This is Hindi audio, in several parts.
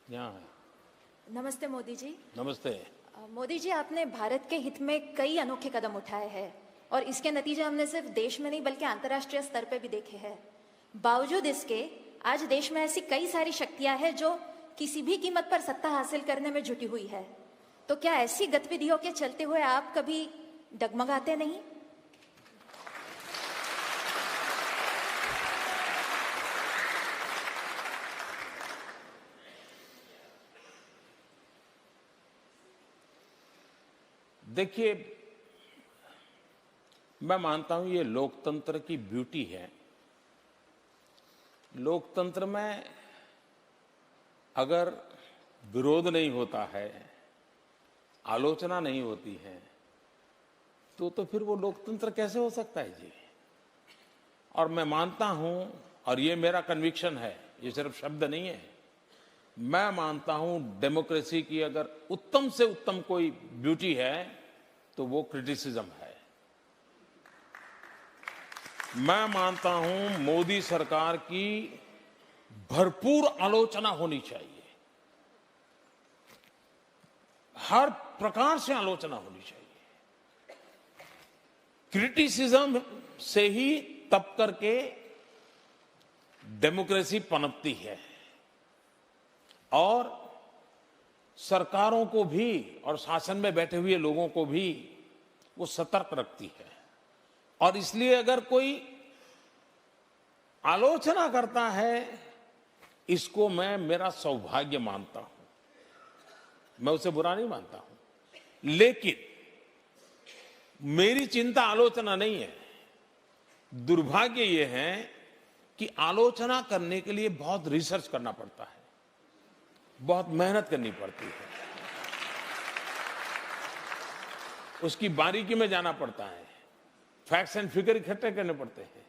यहाँ है। नमस्ते मोदी जी। नमस्ते। मोदी जी, आपने भारत के हित में कई अनोखे कदम उठाए हैं और इसके नतीजे हमने सिर्फ देश में नहीं बल्कि अंतर्राष्ट्रीय स्तर पे भी देखे हैं। बावजूद इसके आज देश में ऐसी कई सारी शक्तियां हैं जो किसी भी कीमत पर सत्ता हासिल करने में जुटी हुई है। तो क्या ऐसी गतिविधियों के चलते हुए आप कभी डगमगाते नहीं? देखिए, मैं मानता हूं ये लोकतंत्र की ब्यूटी है। लोकतंत्र में अगर विरोध नहीं होता है, आलोचना नहीं होती है, तो फिर वो लोकतंत्र कैसे हो सकता है जी। और मैं मानता हूं, और ये मेरा कन्विक्शन है, ये सिर्फ शब्द नहीं है, मैं मानता हूं डेमोक्रेसी की अगर उत्तम से उत्तम कोई ब्यूटी है तो वो क्रिटिसिज्म है। मैं मानता हूं मोदी सरकार की भरपूर आलोचना होनी चाहिए, हर प्रकार से आलोचना होनी चाहिए। क्रिटिसिज्म से ही तब करके डेमोक्रेसी पनपती है और सरकारों को भी और शासन में बैठे हुए लोगों को भी वो सतर्क रखती है। और इसलिए अगर कोई आलोचना करता है, इसको मैं मेरा सौभाग्य मानता हूं, मैं उसे बुरा नहीं मानता हूं। लेकिन मेरी चिंता आलोचना नहीं है। दुर्भाग्य ये है कि आलोचना करने के लिए बहुत रिसर्च करना पड़ता है, बहुत मेहनत करनी पड़ती है, उसकी बारीकी में जाना पड़ता है, फैक्ट्स एंड फिगर इकट्ठे करने पड़ते हैं,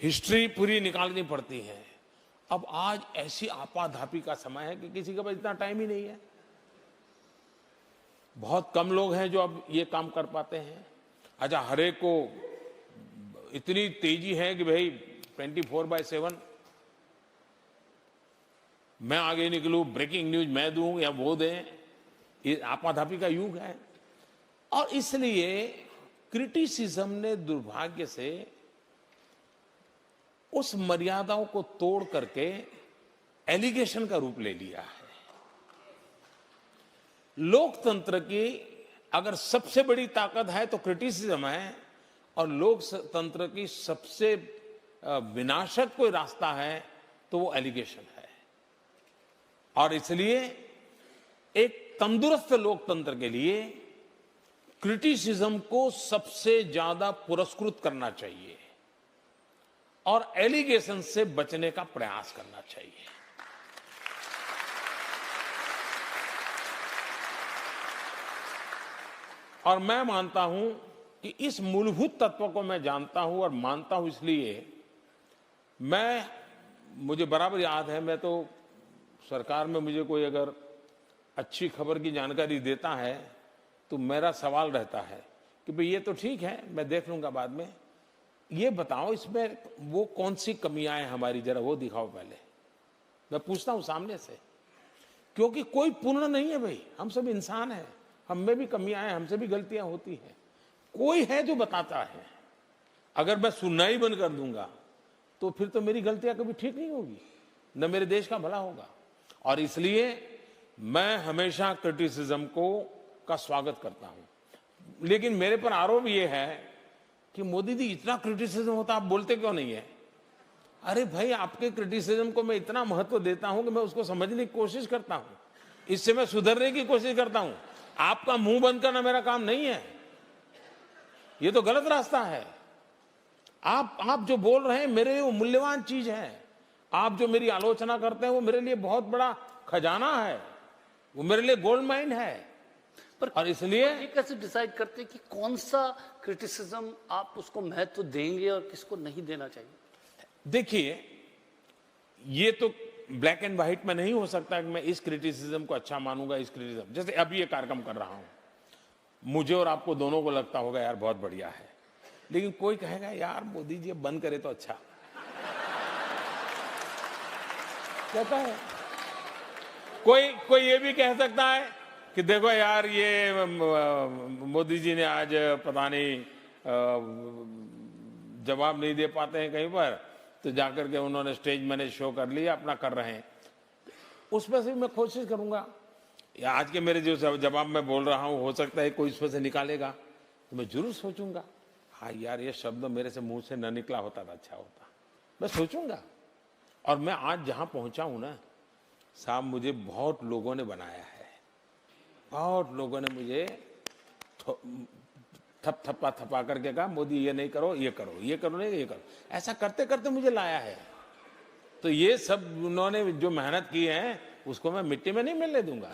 हिस्ट्री पूरी निकालनी पड़ती है। अब आज ऐसी आपाधापी का समय है कि किसी के पास इतना टाइम ही नहीं है। बहुत कम लोग हैं जो अब ये काम कर पाते हैं। अच्छा, हरेक को इतनी तेजी है कि भाई 24/7 मैं आगे निकलूं, ब्रेकिंग न्यूज मैं दूं या वो दें, ये आपाधापी का युग है। और इसलिए क्रिटिसिज्म ने दुर्भाग्य से उस मर्यादाओं को तोड़ करके एलिगेशन का रूप ले लिया है। लोकतंत्र की अगर सबसे बड़ी ताकत है तो क्रिटिसिज्म है, और लोकतंत्र की सबसे विनाशक कोई रास्ता है तो वो एलिगेशन है। और इसलिए एक तंदुरुस्त लोकतंत्र के लिए क्रिटिसिज्म को सबसे ज्यादा पुरस्कृत करना चाहिए और एलिगेशन से बचने का प्रयास करना चाहिए। और मैं मानता हूं कि इस मूलभूत तत्व को मैं जानता हूं और मानता हूं, इसलिए मुझे बराबर याद है, मैं तो सरकार में मुझे कोई अगर अच्छी खबर की जानकारी देता है तो मेरा सवाल रहता है कि भाई ये तो ठीक है, मैं देख लूंगा बाद में, ये बताओ इसमें वो कौन सी कमियां हैं हमारी, जरा वो दिखाओ पहले। मैं पूछता हूं सामने से, क्योंकि कोई पूर्ण नहीं है भाई, हम सब इंसान हैं, हम में भी कमियां हैं, हमसे भी गलतियां होती हैं। कोई है जो बताता है। अगर मैं सुनना ही बंद कर दूंगा तो फिर तो मेरी गलतियां कभी ठीक नहीं होगी, न मेरे देश का भला होगा। और इसलिए मैं हमेशा क्रिटिसिज्म का स्वागत करता हूं। लेकिन मेरे पर आरोप यह है कि मोदी जी इतना क्रिटिसिज्म होता, आप बोलते क्यों नहीं है? अरे भाई, आपके क्रिटिसिज्म को मैं इतना महत्व देता हूं कि मैं उसको समझने की कोशिश करता हूं, इससे मैं सुधरने की कोशिश करता हूं। आपका मुंह बंद करना मेरा काम नहीं है, ये तो गलत रास्ता है। आप जो बोल रहे हैं मेरे लिए वो मूल्यवान चीज है। आप जो मेरी आलोचना करते हैं वो मेरे लिए बहुत बड़ा खजाना है, वो मेरे लिए गोल्ड माइन है। और इसलिए ये कैसे डिसाइड करते हैं कि कौन सा क्रिटिसिज्म आप उसको महत्व देंगे और किसको नहीं देना चाहिए? देखिए, ये तो ब्लैक एंड व्हाइट में नहीं हो सकता कि मैं इस क्रिटिसिज्म को अच्छा मानूंगा, इस क्रिटिसिज्म। जैसे अभी ये कार्यक्रम कर रहा हूं, मुझे और आपको दोनों को लगता होगा यार बहुत बढ़िया है, लेकिन कोई कहेगा यार मोदी जी बंद करे तो अच्छा। कहता है कोई कोई ये भी कह सकता है कि देखो यार ये मोदी जी ने आज पता नहीं जवाब नहीं दे पाते हैं कहीं पर, तो जाकर के उन्होंने स्टेज मैंने शो कर लिया, अपना कर रहे हैं। उसमें से भी मैं कोशिश करूंगा, या आज के मेरे जो जवाब मैं बोल रहा हूं हो सकता है कोई इसमें से निकालेगा, तो मैं जरूर सोचूंगा, हाँ यार ये शब्द मेरे से मुंह से न निकला होता तो अच्छा होता, मैं सोचूंगा। और मैं आज जहां पहुंचा हूं ना साहब, मुझे बहुत लोगों ने बनाया है, बहुत लोगों ने मुझे थप्पा थपा करके कहा मोदी ये नहीं करो, ये करो, ये करो नहीं, ये करो, ऐसा करते करते मुझे लाया है। तो ये सब उन्होंने जो मेहनत की है उसको मैं मिट्टी में नहीं मिलने दूंगा।